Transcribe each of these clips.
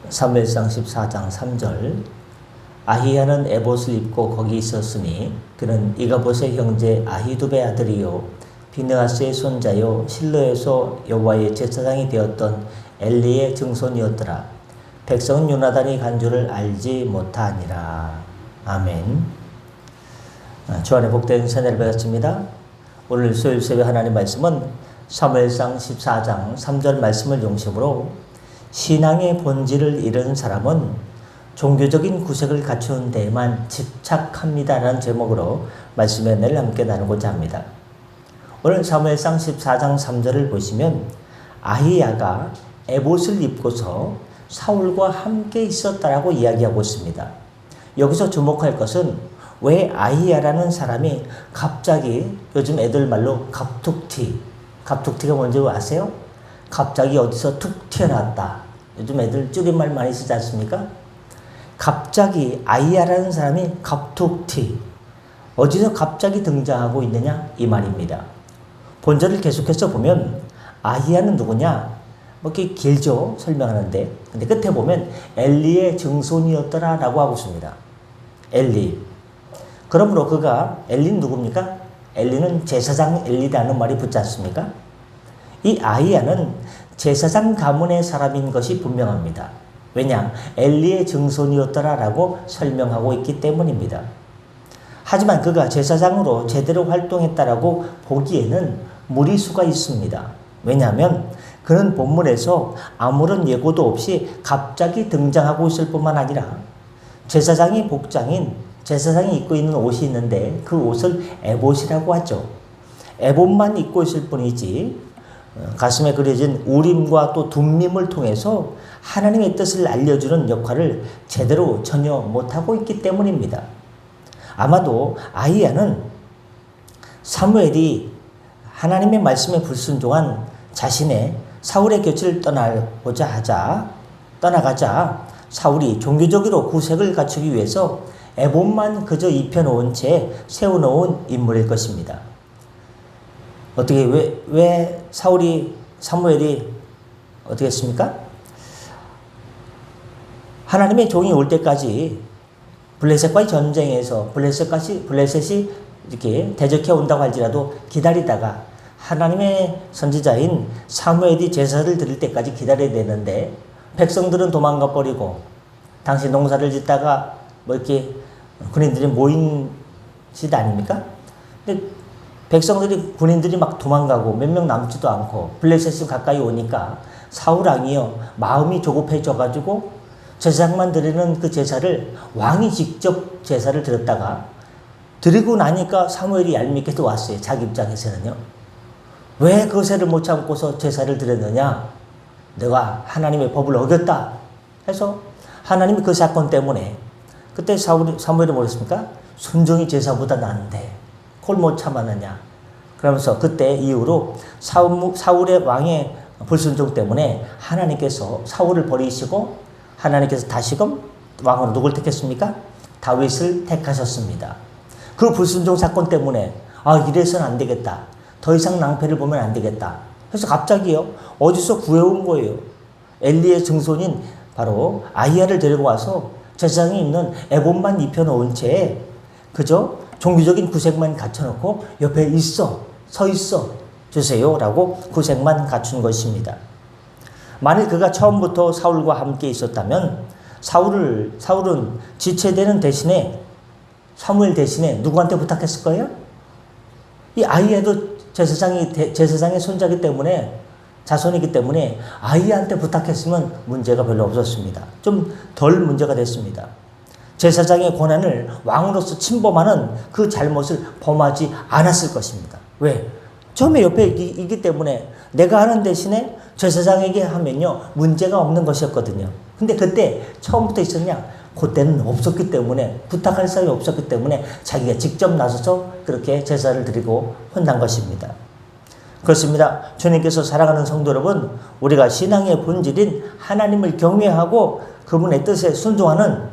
사무엘상 14장 3절 아히야는 에봇을 입고 거기 있었으니 그는 이가봇의 형제 아히두베 아들이요 비느하스의 손자요 실로에서 여호와의 제사장이 되었던 엘리의 증손이었더라. 백성은 요나단이 간 줄을 알지 못하니라. 아멘. 주안의 복된 새해를 배웠습니다. 오늘 수요일 새벽 하나님 말씀은 사무엘상 14장 3절 말씀을 중심으로 신앙의 본질을 잃은 사람은 종교적인 구색을 갖춘 데에만 집착합니다라는 제목으로 말씀의 은혜를 함께 나누고자 합니다. 오늘 사무엘상 14장 3절을 보시면 아히야가 에봇을 입고서 사울과 함께 있었다라고 이야기하고 있습니다. 여기서 주목할 것은 왜 아히야라는 사람이 갑자기 요즘 애들 말로 갑툭튀가 뭔지 아세요? 갑자기 어디서 툭 튀어나왔다. 요즘 애들 줄임말 많이 쓰지 않습니까? 갑자기 아히야라는 사람이 갑툭튀. 어디서 갑자기 등장하고 있느냐? 이 말입니다. 본절을 계속해서 보면 아히야는 누구냐? 뭐 이렇게 길죠? 설명하는데. 근데 끝에 보면 엘리의 증손이었더라 라고 하고 있습니다. 엘리. 그러므로 그가 엘리는 누굽니까? 엘리는 제사장 엘리라는 말이 붙지 않습니까? 이 아히야는 제사장 가문의 사람인 것이 분명합니다. 왜냐? 엘리의 증손이었더라라고 설명하고 있기 때문입니다. 하지만 그가 제사장으로 제대로 활동했다라고 보기에는 무리수가 있습니다. 왜냐하면 그는 본문에서 아무런 예고도 없이 갑자기 등장하고 있을 뿐만 아니라 제사장의 복장인 제사장이 입고 있는 옷이 있는데 그 옷을 에봇이라고 하죠. 에봇만 입고 있을 뿐이지 가슴에 그려진 우림과 또 둠밈을 통해서 하나님의 뜻을 알려주는 역할을 제대로 전혀 못하고 있기 때문입니다. 아마도 아히야는 사무엘이 하나님의 말씀에 불순종한 자신의 사울의 곁을 떠나가자 사울이 종교적으로 구색을 갖추기 위해서 에봇만 그저 입혀놓은 채 세워놓은 인물일 것입니다. 어떻게 왜 사무엘이 어떻게 했습니까? 하나님의 종이 올 때까지 블레셋과의 전쟁에서 블레셋이 이렇게 대적해 온다고 할지라도 기다리다가 하나님의 선지자인 사무엘이 제사를 드릴 때까지 기다려야 되는데 백성들은 도망가 버리고 당시 농사를 짓다가 뭐 이렇게 군인들이 모인 시대 아닙니까? 근데 군인들이 막 도망가고 몇 명 남지도 않고 블레셋이 가까이 오니까 사울 왕이요 마음이 조급해져가지고 제사장만 드리는 그 제사를 왕이 직접 제사를 드렸다가 드리고 나니까 사무엘이 얄밉게도 왔어요. 자기 입장에서는요. 왜 거세를 못 참고서 제사를 드렸느냐? 내가 하나님의 법을 어겼다 해서 하나님이 그 사건 때문에 그때 사무엘이 뭐랬습니까? 순종이 제사보다 나은데 그걸 못 참았느냐. 그러면서 그때 이후로 사울의 왕의 불순종 때문에 하나님께서 사울을 버리시고 하나님께서 다시금 왕으로 누굴 택했습니까? 다윗을 택하셨습니다. 그 불순종 사건 때문에 이래서는 안 되겠다. 더 이상 낭패를 보면 안 되겠다. 그래서 갑자기요 어디서 구해온 거예요. 엘리의 증손인 바로 아히야를 데리고 와서 제사장이 입는 에봇만 입혀놓은 채 그저 종교적인 구색만 갖춰놓고 옆에 서 있어 주세요 라고 구색만 갖춘 것입니다. 만일 그가 처음부터 사울과 함께 있었다면 사울은 지체되는 대신에 사무엘 대신에 누구한테 부탁했을 거예요? 이 아히야도 제사장의 손자이기 때문에 자손이기 때문에 아히야한테 부탁했으면 문제가 별로 없었습니다. 좀 덜 문제가 됐습니다. 제사장의 권한을 왕으로서 침범하는 그 잘못을 범하지 않았을 것입니다. 왜? 처음에 옆에 있기 때문에 내가 하는 대신에 제사장에게 하면요 문제가 없는 것이었거든요. 근데 그때 처음부터 있었냐? 그때는 없었기 때문에 부탁할 사람이 없었기 때문에 자기가 직접 나서서 그렇게 제사를 드리고 혼난 것입니다. 그렇습니다. 주님께서 사랑하는 성도 여러분, 우리가 신앙의 본질인 하나님을 경외하고 그분의 뜻에 순종하는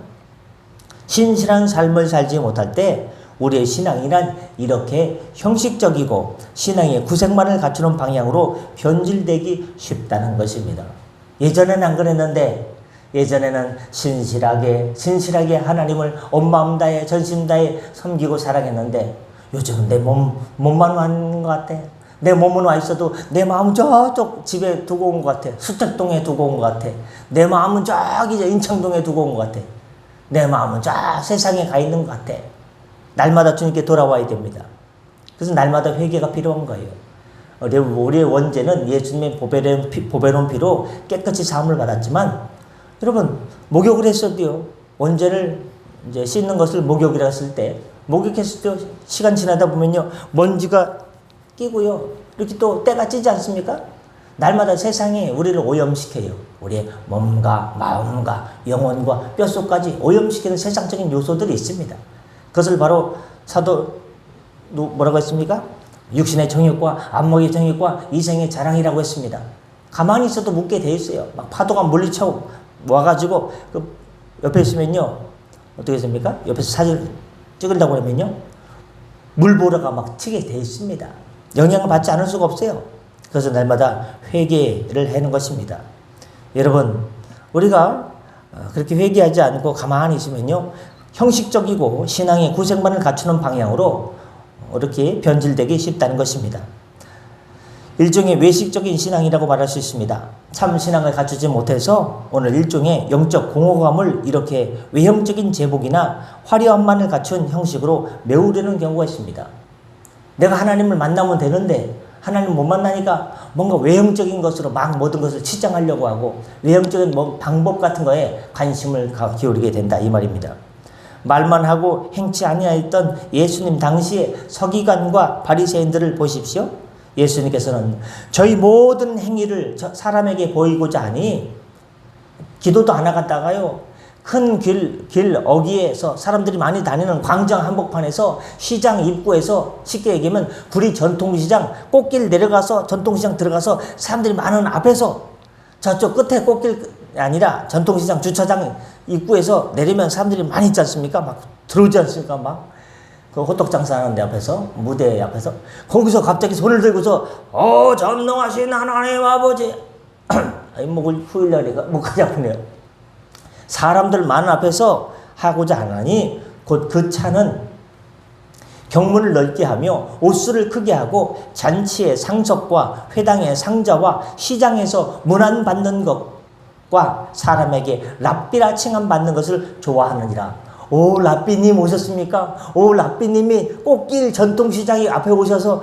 신실한 삶을 살지 못할 때 우리의 신앙이란 이렇게 형식적이고 신앙의 구색만을 갖추는 방향으로 변질되기 쉽다는 것입니다. 예전에는 안 그랬는데 예전에는 신실하게 하나님을 온 마음 다해 전심 다해 섬기고 사랑했는데 요즘은 내 몸만 왔는 것 같아. 내 몸은 와 있어도 내 마음은 저쪽 집에 두고 온 것 같아. 수택동에 두고 온 것 같아. 내 마음은 저기 인창동에 두고 온 것 같아. 내 마음은 저 세상에 가 있는 것 같아. 날마다 주님께 돌아와야 됩니다. 그래서 날마다 회개가 필요한 거예요. 우리의 원죄는 예수님의 보배로운 피로 깨끗이 사함을 받았지만 여러분 목욕을 했어도요. 원죄를 이제 씻는 것을 목욕이라 했을 때 목욕했을 때 시간 지나다 보면요. 먼지가 끼고요. 이렇게 또 때가 찌지 않습니까? 날마다 세상이 우리를 오염시켜요. 우리의 몸과 마음과 영혼과 뼛속까지 오염시키는 세상적인 요소들이 있습니다. 그것을 바로 사도 뭐라고 했습니까? 육신의 정욕과 안목의 정욕과 이생의 자랑이라고 했습니다. 가만히 있어도 묻게 돼 있어요. 막 파도가 물리쳐 와가지고 그 옆에 있으면요. 어떻게 했습니까? 옆에서 사진 찍으려고 하면요. 물보라가 막 튀게 돼 있습니다. 영향을 받지 않을 수가 없어요. 그래서 날마다 회개를 하는 것입니다. 여러분 우리가 그렇게 회개하지 않고 가만히 있으면요. 형식적이고 신앙의 구색만을 갖추는 방향으로 이렇게 변질되기 쉽다는 것입니다. 일종의 외식적인 신앙이라고 말할 수 있습니다. 참 신앙을 갖추지 못해서 오늘 일종의 영적 공허감을 이렇게 외형적인 제복이나 화려함만을 갖춘 형식으로 메우려는 경우가 있습니다. 내가 하나님을 만나면 되는데 하나님 못 만나니까 뭔가 외형적인 것으로 막 모든 것을 치장하려고 하고 외형적인 방법 같은 거에 관심을 기울이게 된다 이 말입니다. 말만 하고 행치 아니하였던 예수님 당시의 서기관과 바리새인들을 보십시오. 예수님께서는 저희 모든 행위를 사람에게 보이고자 하니 기도도 안 하갔다가요. 큰 길 어귀에서 사람들이 많이 다니는 광장 한복판에서 시장 입구에서 쉽게 얘기하면 구리 전통시장 꽃길 내려가서 전통시장 들어가서 사람들이 많은 앞에서 저쪽 끝에 꽃길 아니라 전통시장 주차장 입구에서 내리면 사람들이 많이 있지 않습니까? 막 들어오지 않습니까? 막 그 호떡 장사하는 데 앞에서 무대 앞에서 거기서 갑자기 손을 들고서 전능하신 하나님 아버지 목을 후일려니까 목까지 아프네요. 사람들 많은 앞에서 하고자 하나니 곧 그 차는 경문을 넓게 하며 옷수를 크게 하고 잔치의 상석과 회당의 상자와 시장에서 문안 받는 것과 사람에게 랍비라 칭함 받는 것을 좋아하느니라. 오 랍비님 오셨습니까? 오 랍비님이 꽃길 전통시장에 앞에 오셔서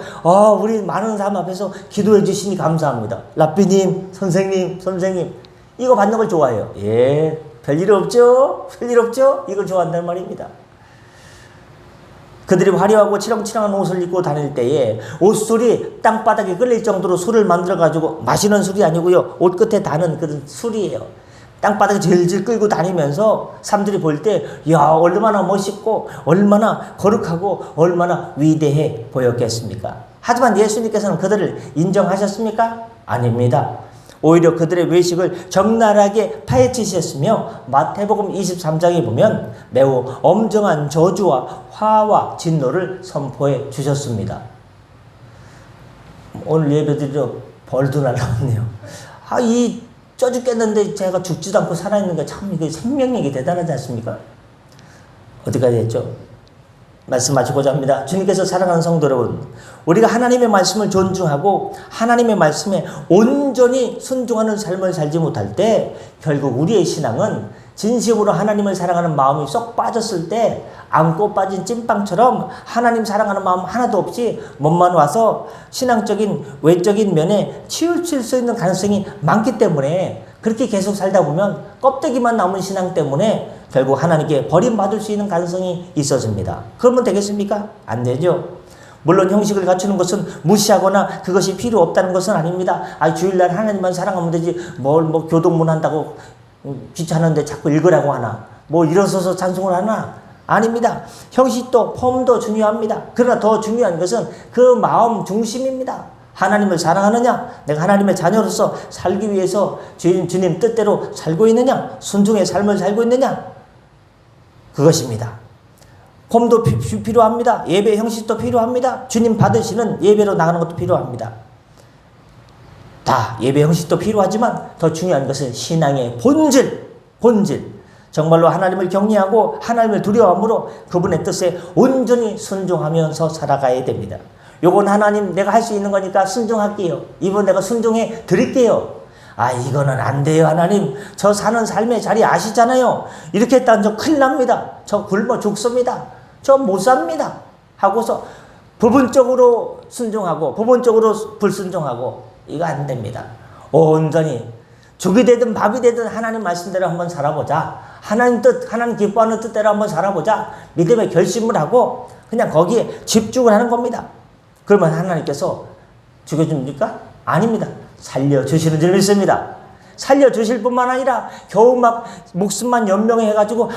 우리 많은 사람 앞에서 기도해 주시니 감사합니다. 랍비님 선생님 이거 받는 걸 좋아해요. 예. 별일 없죠? 이걸 좋아한다는 말입니다. 그들이 화려하고 치렁치렁한 옷을 입고 다닐 때에 옷술이 땅바닥에 끌릴 정도로 술을 만들어가지고 마시는 술이 아니고요. 옷 끝에 다는 그런 술이에요. 땅바닥에 질질 끌고 다니면서 사람들이 볼 때 야 얼마나 멋있고 얼마나 거룩하고 얼마나 위대해 보였겠습니까? 하지만 예수님께서는 그들을 인정하셨습니까? 아닙니다. 오히려 그들의 외식을 적나라하게 파헤치셨으며 마태복음 23장에 보면 매우 엄정한 저주와 화와 진노를 선포해 주셨습니다. 오늘 예배드리러 벌도 날라왔네요. 이 쪄 죽겠는데 제가 죽지도 않고 살아있는 게 참 이게 생명력이 대단하지 않습니까? 어디까지 했죠? 말씀 마치고자 합니다. 주님께서 사랑하는 성도 여러분, 우리가 하나님의 말씀을 존중하고 하나님의 말씀에 온전히 순종하는 삶을 살지 못할 때 결국 우리의 신앙은 진심으로 하나님을 사랑하는 마음이 쏙 빠졌을 때 안고 빠진 찐빵처럼 하나님 사랑하는 마음 하나도 없이 몸만 와서 신앙적인 외적인 면에 치우칠 수 있는 가능성이 많기 때문에 그렇게 계속 살다 보면 껍데기만 남은 신앙 때문에 결국 하나님께 버림받을 수 있는 가능성이 있어집니다. 그러면 되겠습니까? 안 되죠. 물론 형식을 갖추는 것은 무시하거나 그것이 필요 없다는 것은 아닙니다. 주일날 하나님만 사랑하면 되지 뭐 교동문 한다고 귀찮은데 자꾸 읽으라고 하나 일어서서 찬송을 하나? 아닙니다. 형식도 폼도 중요합니다. 그러나 더 중요한 것은 그 마음 중심입니다. 하나님을 사랑하느냐? 내가 하나님의 자녀로서 살기 위해서 주님 뜻대로 살고 있느냐? 순종의 삶을 살고 있느냐? 그것입니다. 폼도 필요합니다. 예배 형식도 필요합니다. 주님 받으시는 예배로 나가는 것도 필요합니다. 다 예배 형식도 필요하지만 더 중요한 것은 신앙의 본질, 본질, 정말로 하나님을 경외하고 하나님을 두려워함으로 그분의 뜻에 온전히 순종하면서 살아가야 됩니다. 요건 하나님 내가 할 수 있는 거니까 순종할게요. 이번 내가 순종해 드릴게요. 아, 이거는 안 돼요. 하나님, 저 사는 삶의 자리 아시잖아요. 이렇게 했다면 저 큰일 납니다. 저 굶어 죽습니다. 저 못 삽니다. 하고서 부분적으로 순종하고 부분적으로 불순종하고 이거 안 됩니다. 온전히 죽이 되든 밥이 되든 하나님 말씀대로 한번 살아보자. 하나님 뜻, 하나님 기뻐하는 뜻대로 한번 살아보자. 믿음의 결심을 하고 그냥 거기에 집중을 하는 겁니다. 그러면 하나님께서 죽여줍니까? 아닙니다. 살려주시는 줄 믿습니다. 살려주실 뿐만 아니라 겨우 막 목숨만 연명해가지고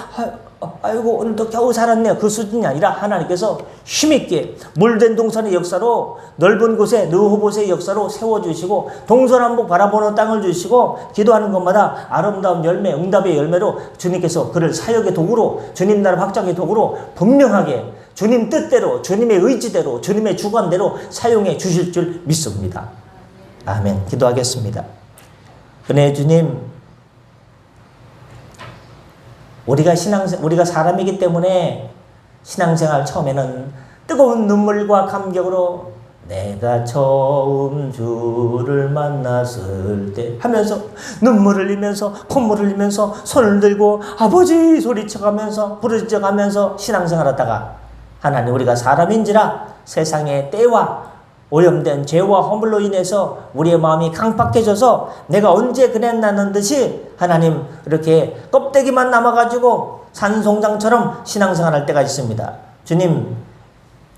아이고 오늘도 겨우 살았네요. 그 수준이 아니라 하나님께서 힘있게 물된 동산의 역사로 넓은 곳에 느호봇의 역사로 세워주시고 동서남북 바라보는 땅을 주시고 기도하는 것마다 아름다운 열매, 응답의 열매로 주님께서 그를 사역의 도구로 주님 나라 확장의 도구로 분명하게 주님 뜻대로 주님의 의지대로 주님의 주관대로 사용해 주실 줄 믿습니다. 아멘. 기도하겠습니다. 은혜의 주님, 우리가 사람이기 때문에 신앙생활 처음에는 뜨거운 눈물과 감격으로 내가 처음 주를 만났을 때 하면서 눈물을 흘리면서 콧물을 흘리면서 손을 들고 아버지 소리쳐가면서 부르짖어가면서 신앙생활 하다가 하나님 우리가 사람인지라 세상의 때와 오염된 죄와 허물로 인해서 우리의 마음이 강팍해져서 내가 언제 그랬나는 듯이 하나님 이렇게 껍데기만 남아가지고 산송장처럼 신앙생활할 때가 있습니다. 주님,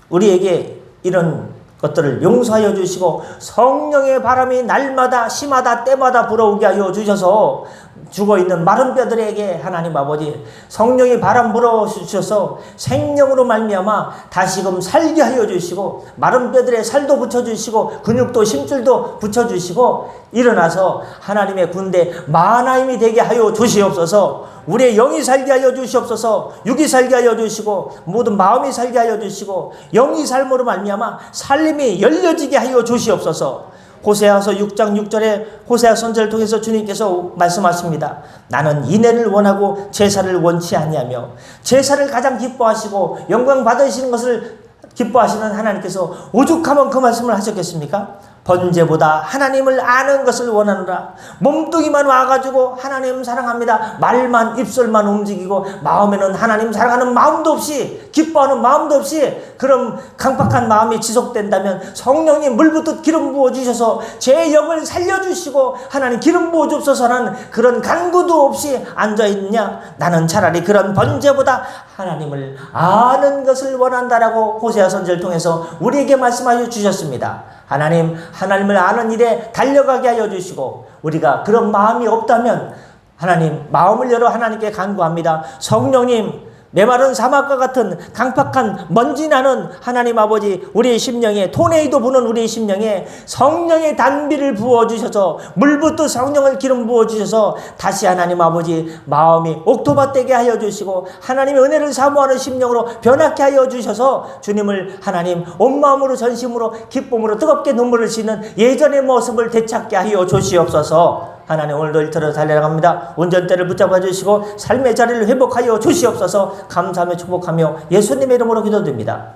우리에게 이런 것들을 용서하여 주시고 성령의 바람이 날마다 시마다 때마다 불어오게 하여 주셔서 죽어있는 마른 뼈들에게 하나님 아버지 성령의 바람 불어주셔서 생명으로 말미암아 다시금 살게 하여 주시고 마른 뼈들에 살도 붙여주시고 근육도 힘줄도 붙여주시고 일어나서 하나님의 군대 마하나임이 되게 하여 주시옵소서. 우리의 영이 살게 하여 주시옵소서. 육이 살게 하여 주시고 모든 마음이 살게 하여 주시고 영이 삶으로 말미암아 살림이 열려지게 하여 주시옵소서. 호세아서 6장 6절에 호세아 선지자를 통해서 주님께서 말씀하십니다. 나는 인애를 원하고 제사를 원치 아니하며 제사를 가장 기뻐하시고 영광 받으시는 것을 기뻐하시는 하나님께서 오죽하면 그 말씀을 하셨겠습니까? 번제보다 하나님을 아는 것을 원하노라. 몸뚱이만 와가지고 하나님 사랑합니다. 말만 입술만 움직이고 마음에는 하나님 사랑하는 마음도 없이 기뻐하는 마음도 없이 그런 강팍한 마음이 지속된다면 성령님 물붓듯 기름 부어주셔서 제 영을 살려주시고 하나님 기름 부어주옵소서라는 그런 간구도 없이 앉아있느냐. 나는 차라리 그런 번제보다 하나님을 아는 것을 원한다라고 호세아 선지자를 통해서 우리에게 말씀하여 주셨습니다. 하나님을 아는 일에 달려가게 하여 주시고 우리가 그런 마음이 없다면 하나님 마음을 열어 하나님께 간구합니다. 성령님, 메마른 사막과 같은 강팍한 먼지 나는 하나님 아버지 우리의 심령에 토네이도 부는 우리의 심령에 성령의 단비를 부어주셔서 물붓듯 성령을 기름 부어주셔서 다시 하나님 아버지 마음이 옥토밭되게 하여 주시고 하나님의 은혜를 사모하는 심령으로 변하게 하여 주셔서 주님을 하나님 온 마음으로 전심으로 기쁨으로 뜨겁게 눈물을 씻는 예전의 모습을 되찾게 하여 주시옵소서. 하나님 오늘도 일터로 달려나갑니다. 운전대를 붙잡아 주시고 삶의 자리를 회복하여 주시옵소서. 감사하며 축복하며 예수님의 이름으로 기도드립니다.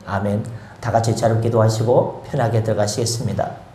아멘. 다 같이 자유 기도하시고 편하게 들어가시겠습니다.